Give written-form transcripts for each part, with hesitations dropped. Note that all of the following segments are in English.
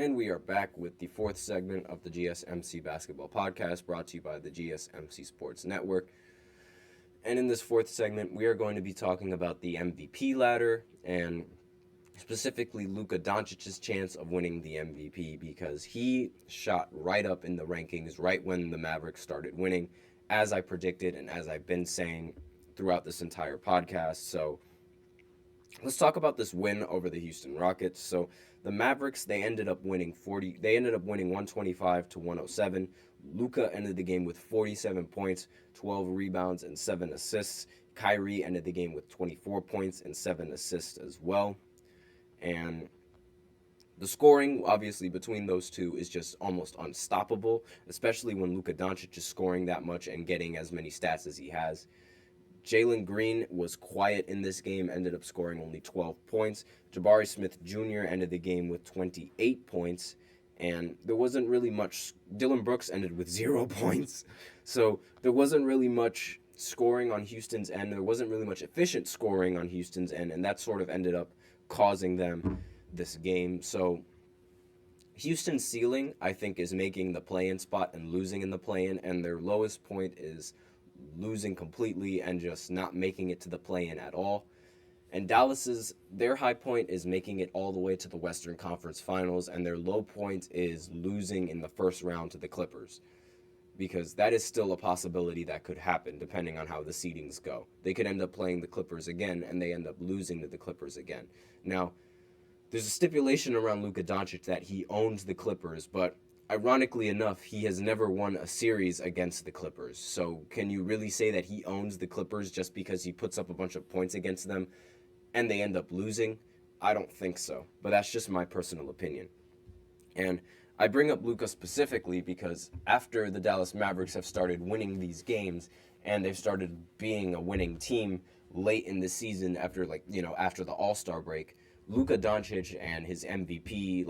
And we are back with the fourth segment of the GSMC Basketball Podcast, brought to you by the GSMC Sports Network. And in this fourth segment, we are going to be talking about the MVP ladder and specifically Luka Doncic's chance of winning the MVP because he shot right up in the rankings right when the Mavericks started winning, as I predicted and as I've been saying throughout this entire podcast. So let's talk about this win over the Houston Rockets. So the Mavericks, they ended up winning 125 to 107. Luka ended the game with 47 points, 12 rebounds, and 7 assists. Kyrie ended the game with 24 points and 7 assists as well. And the scoring, obviously, between those two is just almost unstoppable, especially when Luka Doncic is scoring that much and getting as many stats as he has. Jalen Green was quiet in this game, ended up scoring only 12 points. Jabari Smith Jr. ended the game with 28 points, and there wasn't really much. Dylan Brooks ended with 0 points. So there wasn't really much scoring on Houston's end. There wasn't really much efficient scoring on Houston's end, and that sort of ended up causing them this game. So Houston's ceiling, I think, is making the play-in spot and losing in the play-in, and their lowest point is losing completely and just not making it to the play-in at all. And their high point is making it all the way to the Western Conference Finals, and their low point is losing in the first round to the Clippers, because that is still a possibility that could happen depending on how the seedings go. They could end up playing the Clippers again, and they end up losing to the Clippers again. Now, there's a stipulation around Luka Doncic that he owns the Clippers, but ironically enough, he has never won a series against the Clippers. So can you really say that he owns the Clippers just because he puts up a bunch of points against them and they end up losing? I don't think so, but that's just my personal opinion. And I bring up Luka specifically because after the Dallas Mavericks have started winning these games and they've started being a winning team late in the season after the All-Star break, Luka Doncic and his MVP,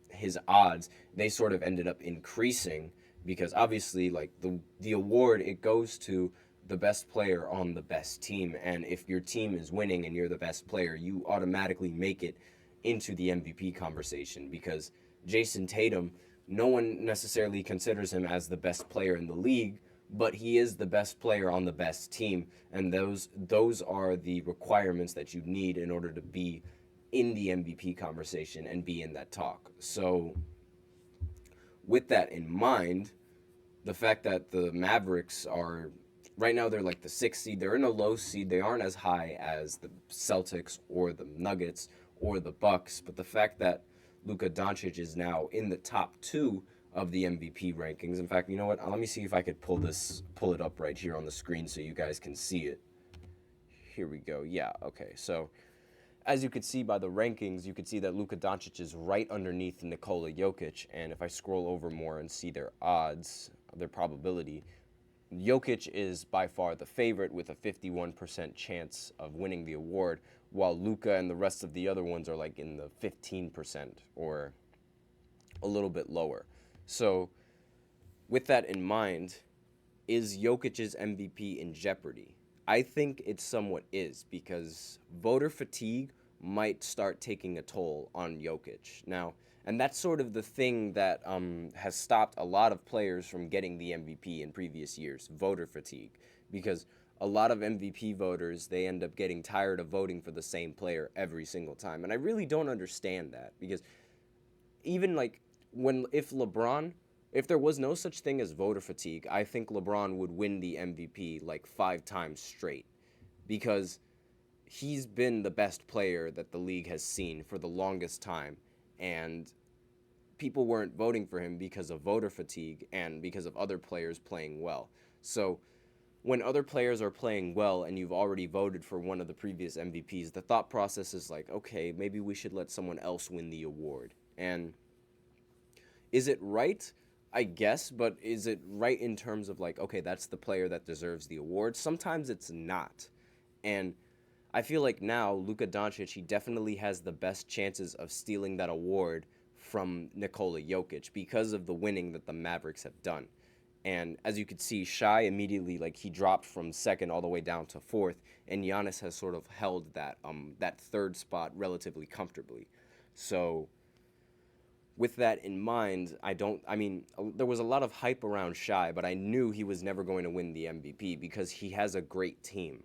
his odds, they sort of ended up increasing because obviously the award, it goes to the best player on the best team, and if your team is winning and you're the best player, you automatically make it into the MVP conversation because Jason Tatum, no one necessarily considers him as the best player in the league, but he is the best player on the best team, and those are the requirements that you need in order to be in the MVP conversation and be in that talk. So with that in mind, the fact that the Mavericks are right now, they're like the 6th seed. They're in a low seed. They aren't as high as the Celtics or the Nuggets or the Bucks, but the fact that Luka Doncic is now in the top 2 of the MVP rankings. In fact, you know what? Let me see if I could pull it up right here on the screen so you guys can see it. Here we go. Yeah, okay. So as you could see by the rankings, you could see that Luka Doncic is right underneath Nikola Jokic. And if I scroll over more and see their odds, their probability, Jokic is by far the favorite with a 51% chance of winning the award, while Luka and the rest of the other ones are like in the 15% or a little bit lower. So with that in mind, is Jokic's MVP in jeopardy? I think it somewhat is because voter fatigue might start taking a toll on Jokic. Now, and that's sort of the thing that has stopped a lot of players from getting the MVP in previous years, voter fatigue. Because a lot of MVP voters, they end up getting tired of voting for the same player every single time. And I really don't understand that because even if there was no such thing as voter fatigue, I think LeBron would win the MVP 5 times straight because he's been the best player that the league has seen for the longest time, and people weren't voting for him because of voter fatigue and because of other players playing well. So when other players are playing well and you've already voted for one of the previous MVPs, the thought process is okay, maybe we should let someone else win the award. And is it right? I guess, but is it right in terms of okay, that's the player that deserves the award? Sometimes it's not. And I feel like now Luka Doncic, he definitely has the best chances of stealing that award from Nikola Jokic because of the winning that the Mavericks have done. And as you could see, Shai immediately, he dropped from 2nd all the way down to 4th, and Giannis has sort of held that 3rd spot relatively comfortably. So with that in mind, there was a lot of hype around Shai, but I knew he was never going to win the MVP because he has a great team.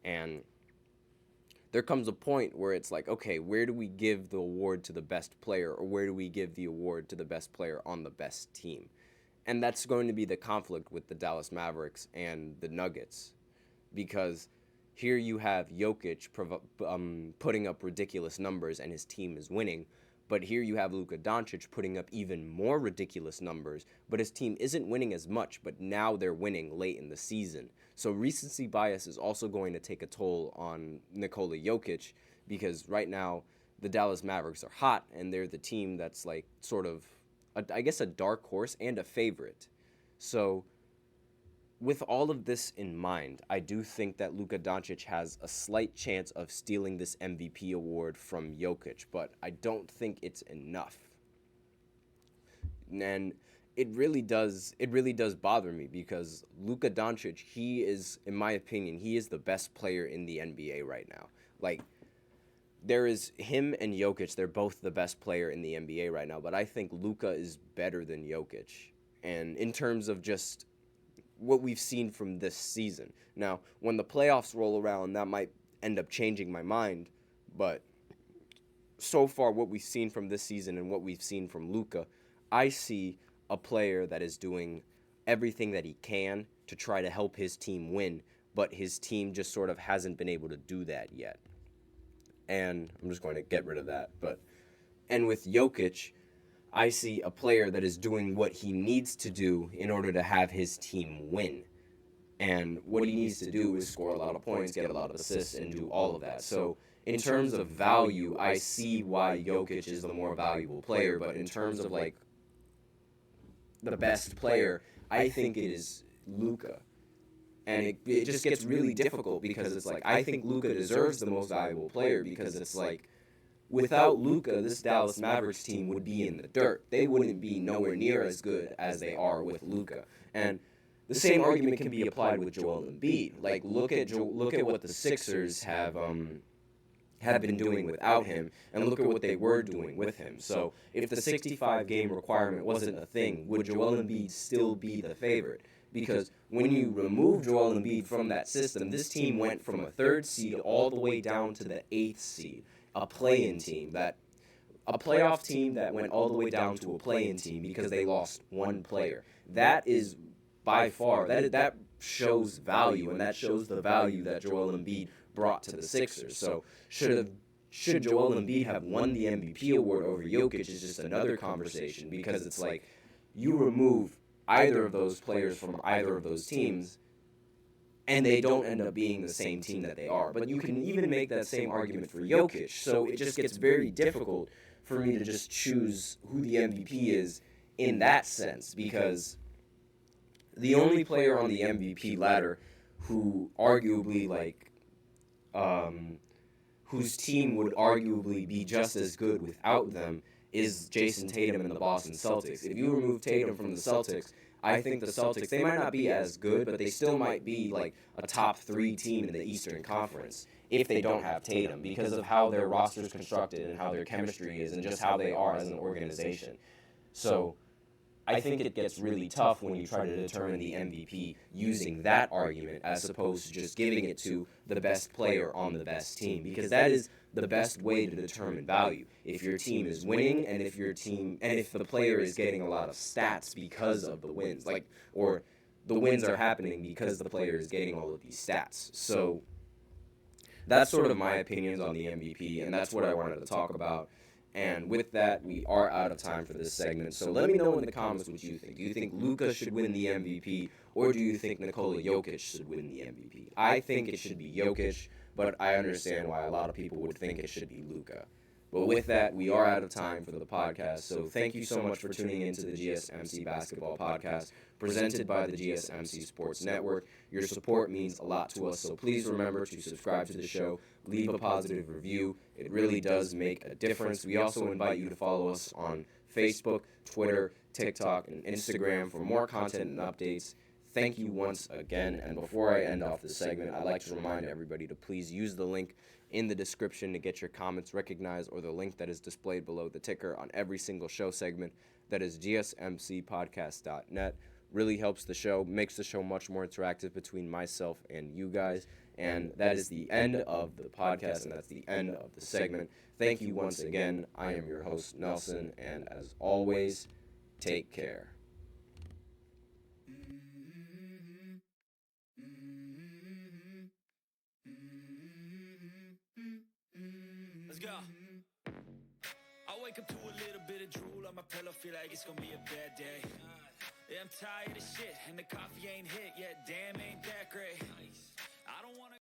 And there comes a point where it's like, okay, where do we give the award to the best player, or where do we give the award to the best player on the best team? And that's going to be the conflict with the Dallas Mavericks and the Nuggets, because here you have Jokic putting up ridiculous numbers and his team is winning, but here you have Luka Doncic putting up even more ridiculous numbers, but his team isn't winning as much, but now they're winning late in the season. So recency bias is also going to take a toll on Nikola Jokic, because right now the Dallas Mavericks are hot and they're the team that's like sort of, I guess, a dark horse and a favorite. So with all of this in mind, I do think that Luka Doncic has a slight chance of stealing this MVP award from Jokic, but I don't think it's enough. And it really does bother me, because Luka Doncic, he is, in my opinion, he is the best player in the NBA right now. Like, there is him and Jokic, they're both the best player in the NBA right now, but I think Luka is better than Jokic. And in terms of just what we've seen from this season. Now, when the playoffs roll around, that might end up changing my mind, but so far what we've seen from this season and what we've seen from Luka, I see a player that is doing everything that he can to try to help his team win, but his team just sort of hasn't been able to do that yet. And I'm just going to get rid of that. And with Jokic, I see a player that is doing what he needs to do in order to have his team win. And what he needs to do is score a lot of points, get a lot of assists, and do all of that. So in terms of value, I see why Jokic is the more valuable player, but in terms of like the best player, I think it is Luka. And it just gets really difficult, because it's like, I think Luka deserves the most valuable player, because it's like, without Luka, this Dallas Mavericks team would be in the dirt. They wouldn't be nowhere near as good as they are with Luka. And the same argument can be applied with Joel Embiid. Like, look at what the Sixers have been doing without him, and look at what they were doing with him. So if the 65-game requirement wasn't a thing, would Joel Embiid still be the favorite? Because when you remove Joel Embiid from that system, this team went from a 3rd seed all the way down to the 8th seed, a play-in team, a playoff team that went all the way down to a play-in team because they lost one player. That is by far, that shows value, and that shows the value that Joel Embiid brought to the Sixers. So should Joel Embiid have won the MVP award over Jokic is just another conversation, because it's like, you remove either of those players from either of those teams, and they don't end up being the same team that they are. But you can even make that same argument for Jokic, so it just gets very difficult for me to just choose who the MVP is in that sense, because the only player on the MVP ladder who arguably, whose team would arguably be just as good without them is Jason Tatum and the Boston Celtics. If you remove Tatum from the Celtics, I think the Celtics, they might not be as good, but they still might be like a top 3 team in the Eastern Conference if they don't have Tatum, because of how their roster is constructed and how their chemistry is and just how they are as an organization. So I think it gets really tough when you try to determine the MVP using that argument as opposed to just giving it to the best player on the best team, because that is the best way to determine value. If your team is winning, and if the player is getting a lot of stats because of the wins, or the wins are happening because the player is getting all of these stats. So that's sort of my opinions on the MVP, and that's what I wanted to talk about. And with that, we are out of time for this segment. So let me know in the comments what you think. Do you think Luka should win the MVP, or do you think Nikola Jokic should win the MVP? I think it should be Jokic, but I understand why a lot of people would think it should be Luka. But with that, we are out of time for the podcast. So thank you so much for tuning in to the GSMC Basketball Podcast, presented by the GSMC Sports Network. Your support means a lot to us, so please remember to subscribe to the show, leave a positive review. It really does make a difference. We also invite you to follow us on Facebook, Twitter, TikTok, and Instagram for more content and updates. Thank you once again, and before I end off this segment, I'd like to remind everybody to please use the link in the description to get your comments recognized, or the link that is displayed below the ticker on every single show segment. That is GSMCPodcast.net. Really helps the show, makes the show much more interactive between myself and you guys. And that is the end of the podcast, and that's the end of the segment. Thank you once again. I am your host, Nelson, and as always, take care. Let's go. I wake up to a little bit of drool on my pillow, feel like it's gonna be a bad day. Yeah, I'm tired of shit, and the coffee ain't hit yet, damn, ain't that great.